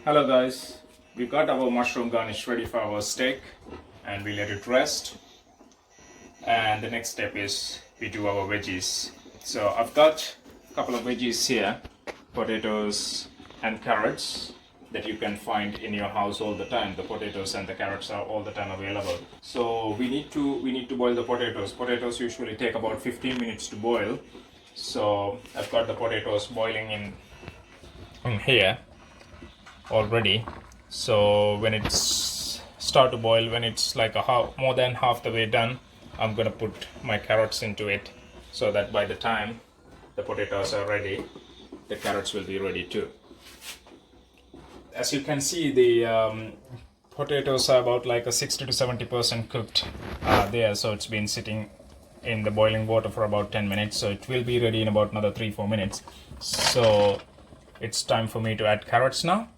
Hello guys, we got our mushroom garnish ready for our steak and we let it rest. And the next step is we do our veggies. So I've got a couple of veggies here, potatoes and carrots that you can find in your house all the time. The potatoes and the carrots are all the time available. So we need to boil the potatoes. Potatoes usually take about 15 minutes to boil. So I've got the potatoes boiling in here already. So when it's start to boil, when it's like more than half the way done, I'm gonna put my carrots into it so that by the time the potatoes are ready, the carrots will be ready too. As you can see, the potatoes are about like a 60 to 70% cooked there, so it's been sitting in the boiling water for about 10 minutes, so it will be ready in about another 3-4 minutes. So it's time for me to add carrots now.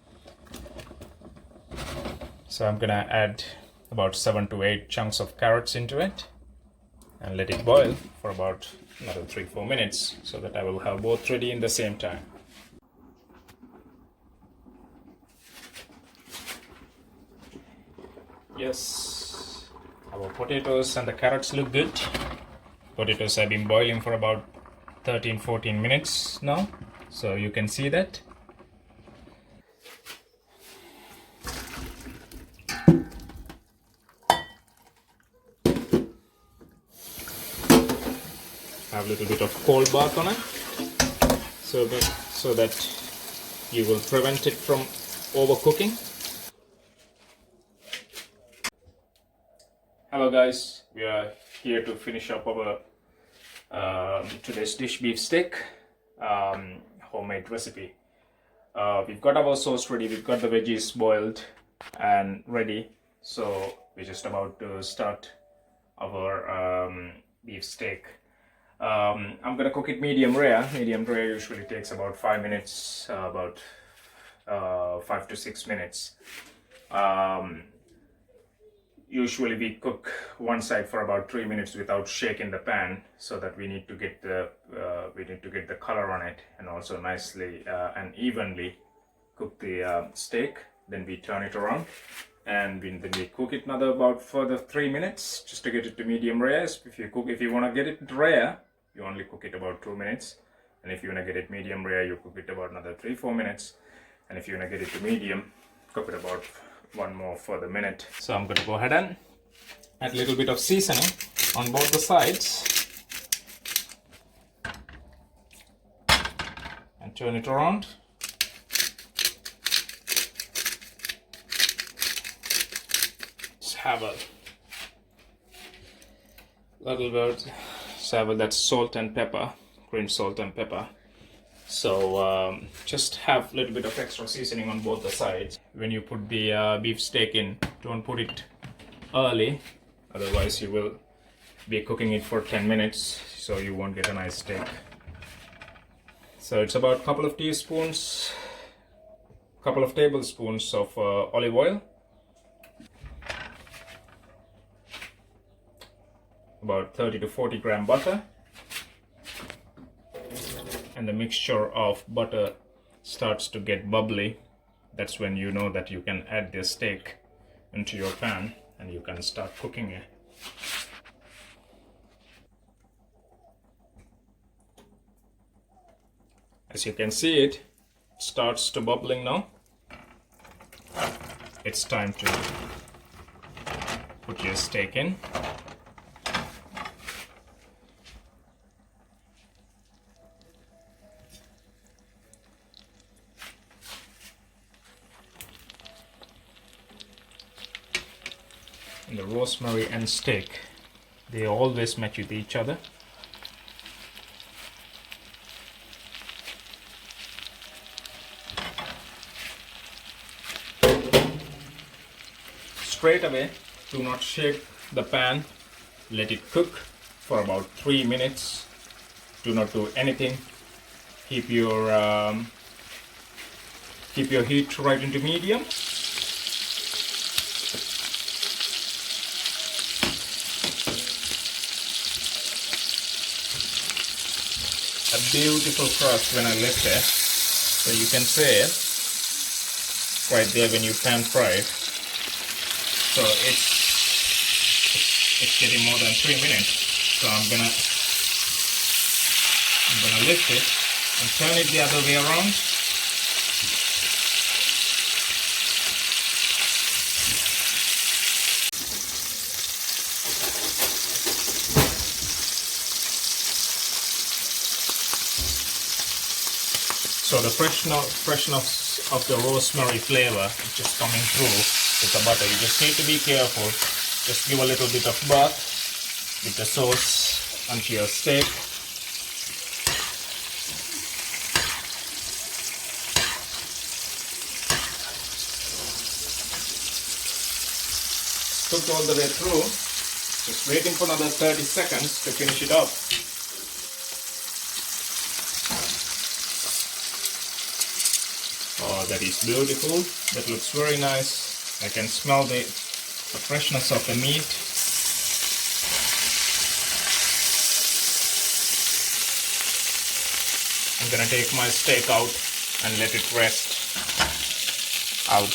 So I'm gonna add about 7 to 8 chunks of carrots into it and let it boil for about another 3-4 minutes so that I will have both ready in the same time. Yes, our potatoes and the carrots look good. Potatoes have been boiling for about 13-14 minutes now, so you can see that. Have a little bit of cold bath on it so that you will prevent it from overcooking. Hello guys, we are here to finish up our today's dish, beef steak, homemade recipe. We've got our sauce ready, we've got the veggies boiled and ready, so we're just about to start our beef steak. I'm gonna cook it medium rare. Medium rare usually takes about 5 minutes, about 5 to 6 minutes. Usually we cook one side for about 3 minutes without shaking the pan, so that we need to get the color on it and also nicely and evenly cook the steak. Then we turn it around and then we cook it another about further 3 minutes just to get it to medium rare. If you want to get it rare, you only cook it about 2 minutes, and if you want to get it medium rare, you cook it about another 3-4 minutes, and if you want to get it to medium, cook it about one more further minute. So I'm going to go ahead and add a little bit of seasoning on both the sides and turn it around. Just have a little bit, that's salt and pepper, green salt and pepper. So just have a little bit of extra seasoning on both the sides. When you put the beef steak in, don't put it early, otherwise you will be cooking it for 10 minutes, so you won't get a nice steak. So it's about a couple of tablespoons of olive oil, about 30 to 40 gram butter, and the mixture of butter starts to get bubbly. That's when you know that you can add the steak into your pan and you can start cooking it. As you can see, it starts to bubbling now. It's time to put your steak in. The rosemary and steak, they always match with each other. Straight away, do not shake the pan. Let it cook for about 3 minutes. Do not do anything. Keep your heat right into medium. A beautiful crust when I left it, so you can see it. right there when you pan fry it. So it's getting more than 3 minutes. So I'm gonna lift it and turn it the other way around. So the freshness of the rosemary flavor is just coming through with the butter. You just need to be careful. Just give a little bit of bath with the sauce onto your steak. Cooked all the way through. Just waiting for another 30 seconds to finish it up. Oh, that is beautiful. That looks very nice. I can smell the freshness of the meat. I'm gonna take my steak out and let it rest out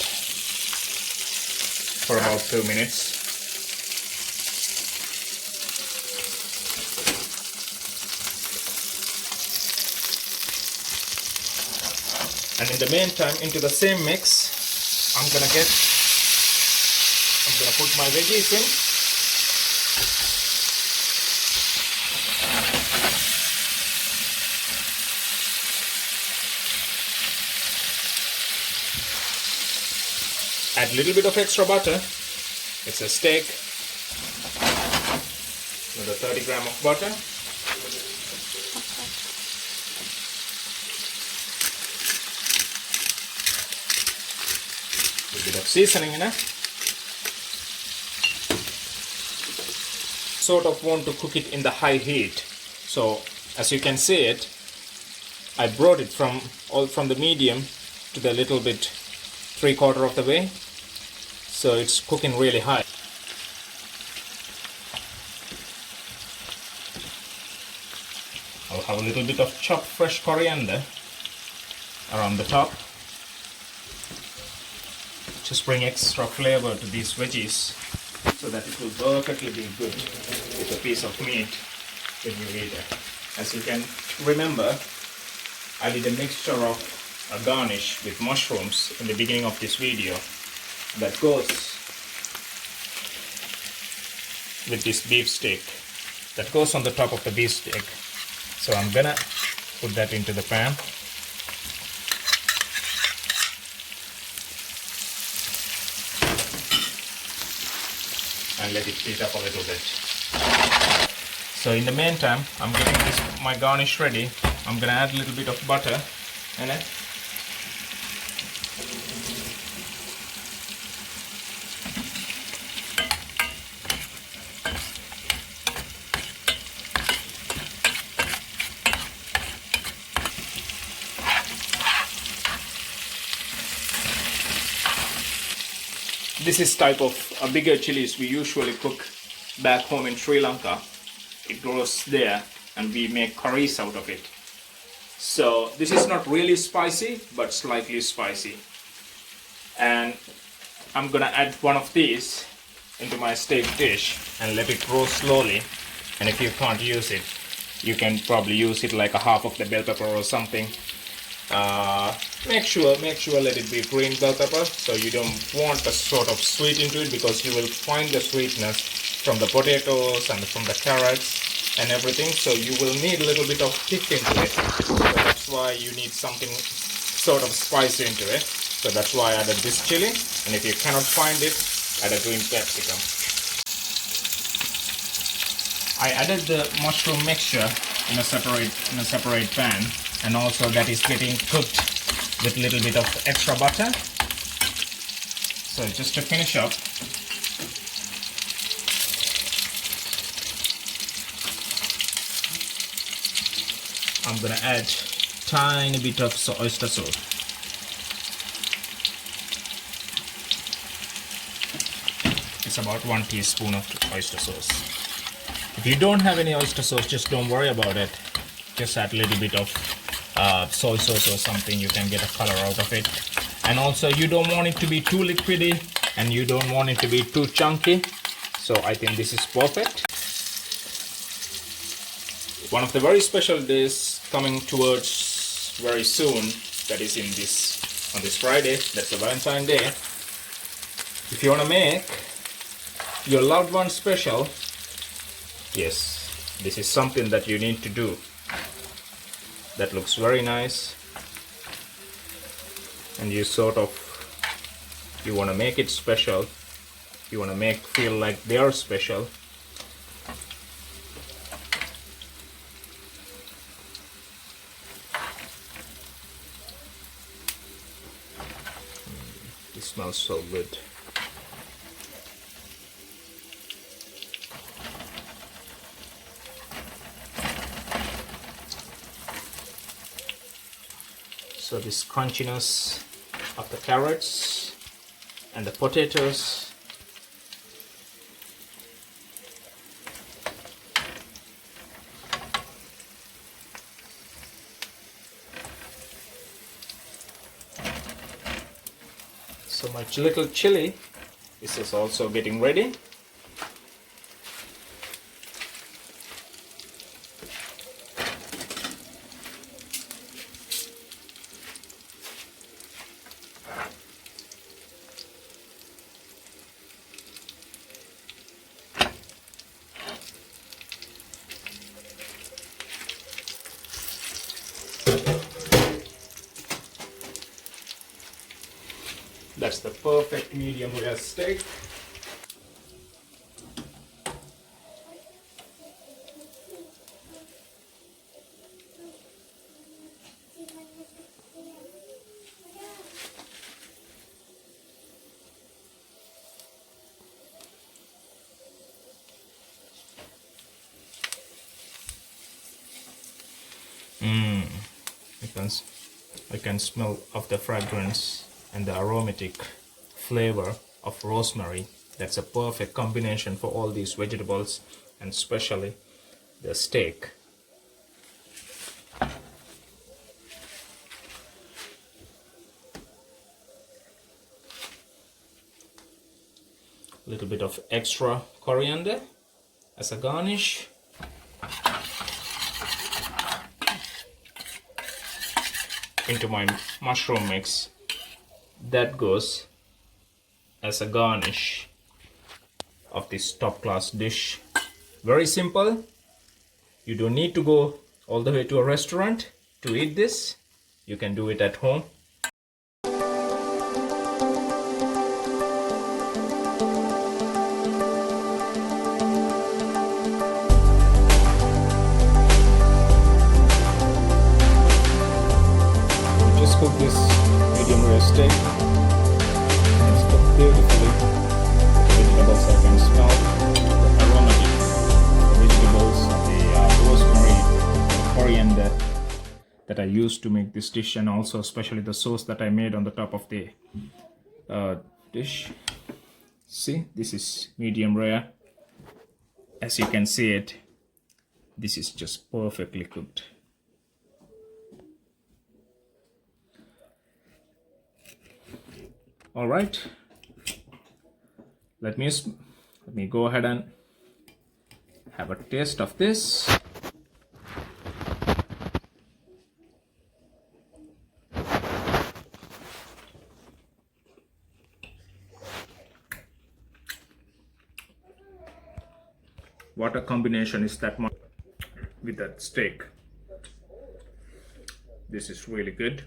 for about 2 minutes. And in the meantime, into the same mix, I'm gonna put my veggies in. Add a little bit of extra butter. It's a steak. Another 30 grams of butter. A little bit of seasoning in it. Sort of want to cook it in the high heat. So as you can see it, I brought it from the medium to the little bit 3/4 of the way. So it's cooking really high. I'll have a little bit of chopped fresh coriander around the top. Just bring extra flavor to these veggies so that it will perfectly be good with a piece of meat when you eat it. As you can remember, I did a mixture of a garnish with mushrooms in the beginning of this video that goes with this beef steak, that goes on the top of the beef steak. So I'm gonna put that into the pan. And let it heat up a little bit. So in the meantime, I'm getting my garnish ready. I'm gonna add a little bit of butter in it. This is type of bigger chilies we usually cook back home in Sri Lanka. It grows there and we make curries out of it. So this is not really spicy, but slightly spicy. And I'm gonna add one of these into my steak dish and let it roast slowly. And if you can't use it, you can probably use it like a half of the bell pepper or something. Make sure let it be green bell pepper, so you don't want a sort of sweet into it, because you will find the sweetness from the potatoes and from the carrots and everything. So you will need a little bit of kick into it. So that's why you need something sort of spicy into it. So that's why I added this chili. And if you cannot find it, add a green capsicum. I added the mushroom mixture in a separate pan. And also that is getting cooked with a little bit of extra butter. So just to finish up, I'm gonna add tiny bit of oyster sauce. It's about 1 teaspoon of oyster sauce. If you don't have any oyster sauce, just don't worry about it. Just add a little bit of soy sauce or something. You can get a color out of it. And also you don't want it to be too liquidy and you don't want it to be too chunky. So I think this is perfect. One of the very special days coming towards very soon, that is on this Friday, that's the Valentine Day. If you want to make your loved one special, yes, this is something that you need to do. That looks very nice. And you want to make it special. You want to feel like they are special. It smells so good. So this crunchiness of the carrots and the potatoes. So my little chili is also getting ready. That's the perfect medium rare steak. I can smell of the fragrance and the aromatic flavor of rosemary. That's a perfect combination for all these vegetables and especially the steak. A little bit of extra coriander as a garnish. Into my mushroom mix. That goes as a garnish of this top class dish. Very simple. You don't need to go all the way to a restaurant to eat this. You can do it at home. Just cook this medium rare steak. It's cooked beautifully. The vegetables, I can smell the aromatic vegetables, the rosemary, coriander that I used to make this dish, and also especially the sauce that I made on the top of the dish. See, this is medium rare. As you can see it, this is just perfectly cooked. All right, let me go ahead and have a taste of this. What a combination is that with that steak. This is really good.